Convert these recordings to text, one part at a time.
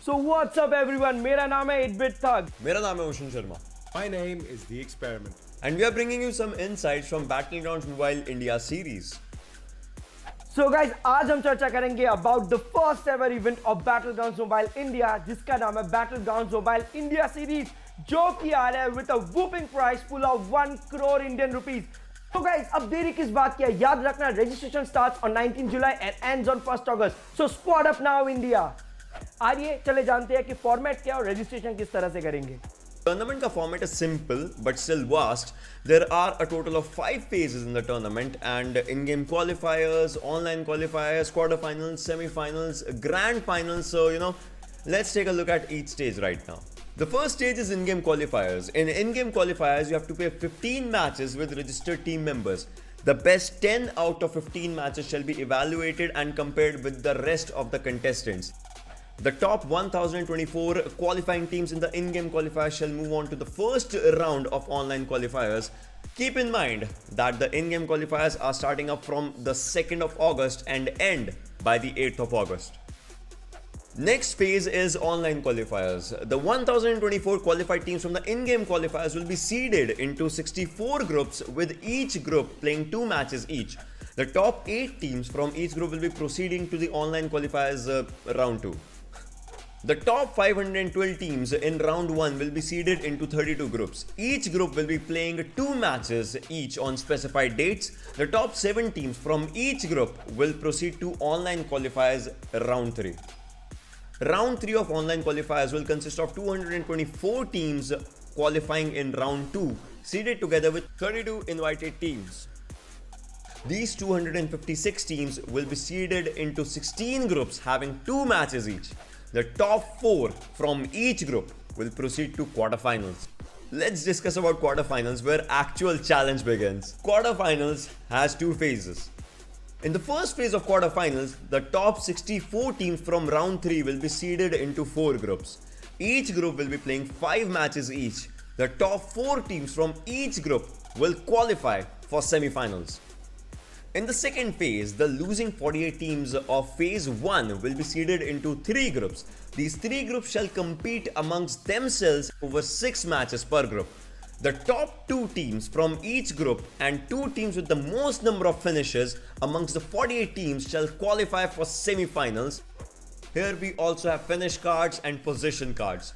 So what's up everyone? मेरा नाम है 8-bit Thug. मेरा नाम है ocean Sharma. My name is The Experiment. And we are bringing you some insights from Battlegrounds Mobile India series. So guys, आज हम चर्चा करेंगे about the first ever event of Battlegrounds Mobile India, जिसका नाम है Battlegrounds Mobile India series, जो कि आ रहा है with a whooping prize pool of 1 crore Indian rupees. So guys, अब देरी किस बात की है? याद रखना, registration starts on 19 July and ends on 1st August. So squad up now India. आइए चले जानते हैं कि फॉर्मेट क्या और रजिस्ट्रेशन किस तरह से करेंगे. Tournament का format is simple but still vast. There are a total of 5 phases in the tournament and in-game qualifiers, online qualifiers, quarterfinals, semi-finals, grand finals. So let's take a look at each stage right now. The first stage is in-game qualifiers. In in-game qualifiers, you have to play 15 matches with registered team members. The best 10 out of 15 matches shall be evaluated and compared with the rest of the contestants. The top 1024 qualifying teams in the in-game qualifiers shall move on to the first round of online qualifiers. Keep in mind that the in-game qualifiers are starting up from the 2nd of August and end by the 8th of August. Next phase is online qualifiers. The 1024 qualified teams from the in-game qualifiers will be seeded into 64 groups with each group playing 2 matches each. The top 8 teams from each group will be proceeding to the online qualifiers round 2. The top 512 teams in round 1 will be seeded into 32 groups. Each group will be playing 2 matches each on specified dates. The top 7 teams from each group will proceed to online qualifiers round 3. Round 3 of online qualifiers will consist of 224 teams qualifying in round 2, seeded together with 32 invited teams. These 256 teams will be seeded into 16 groups having 2 matches each. The top 4 from each group will proceed to quarterfinals. Let's discuss about quarterfinals, where actual challenge begins. Quarterfinals has 2 phases. In the first phase of quarterfinals, the top 64 teams from round 3 will be seeded into 4 groups. Each group will be playing 5 matches each. The top 4 teams from each group will qualify for semi-finals. In the second phase, the losing 48 teams of phase 1 will be seeded into 3 groups. These 3 groups shall compete amongst themselves over 6 matches per group. The top 2 teams from each group and 2 teams with the most number of finishes amongst the 48 teams shall qualify for semi-finals. Here we also have finish cards and position cards.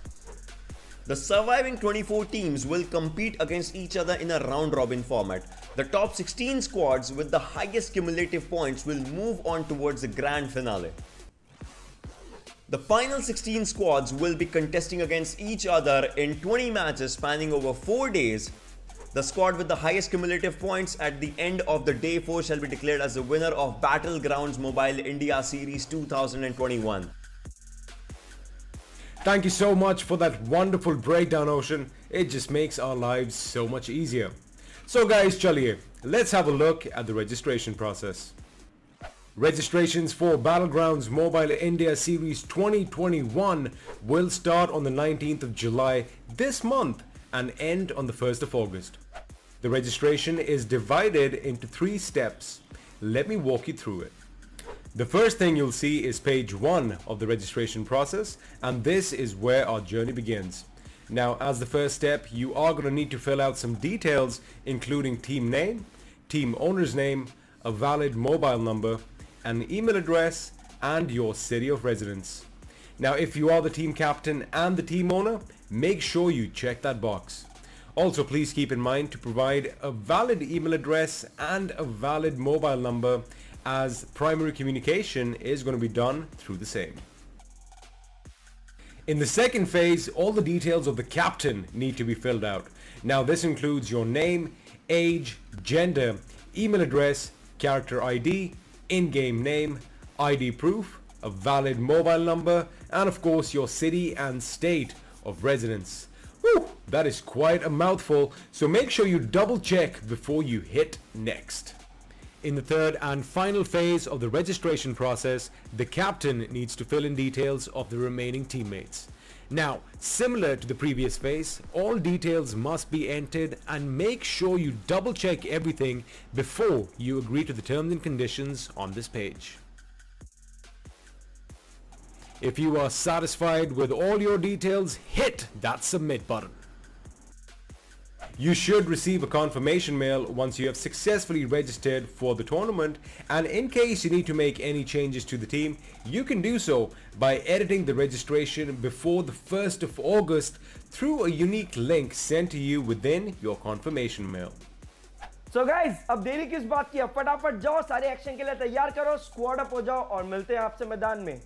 The surviving 24 teams will compete against each other in a round-robin format. The top 16 squads with the highest cumulative points will move on towards the grand finale. The final 16 squads will be contesting against each other in 20 matches spanning over 4 days. The squad with the highest cumulative points at the end of the day 4 shall be declared as the winner of Battlegrounds Mobile India Series 2021. Thank you so much for that wonderful breakdown, Ocean. It just makes our lives so much easier. So guys, chaliye, let's have a look at the registration process. Registrations for Battlegrounds Mobile India Series 2021 will start on the 19th of July this month and end on the 1st of August. The registration is divided into 3 steps. Let me walk you through it. The first thing you'll see is page 1 of the registration process, and this is where our journey begins. Now, as the first step, you are going to need to fill out some details, including team name, team owner's name, a valid mobile number, an email address, and your city of residence. Now, if you are the team captain and the team owner, make sure you check that box. Also, please keep in mind to provide a valid email address and a valid mobile number, as primary communication is going to be done through the same. In the second phase, all the details of the captain need to be filled out. Now, this includes your name, age, gender, email address, character ID, in-game name, ID proof, a valid mobile number, and of course your city and state of residence. Whew, that is quite a mouthful, so make sure you double check before you hit next. In the third and final phase of the registration process, the captain needs to fill in details of the remaining teammates. Now, similar to the previous phase, all details must be entered, and make sure you double check everything before you agree to the terms and conditions on this page. If you are satisfied with all your details, hit that submit button. You should receive a confirmation mail once you have successfully registered for the tournament, and in case you need to make any changes to the team, you can do so by editing the registration before the 1st of August through a unique link sent to you within your confirmation mail. So guys, अब देरी किस बात की है, फटाफट जाओ, सारे action के लिए तैयार करो, स्क्वाड अप हो जाओ और मिलते हैं आपसे मैदान में.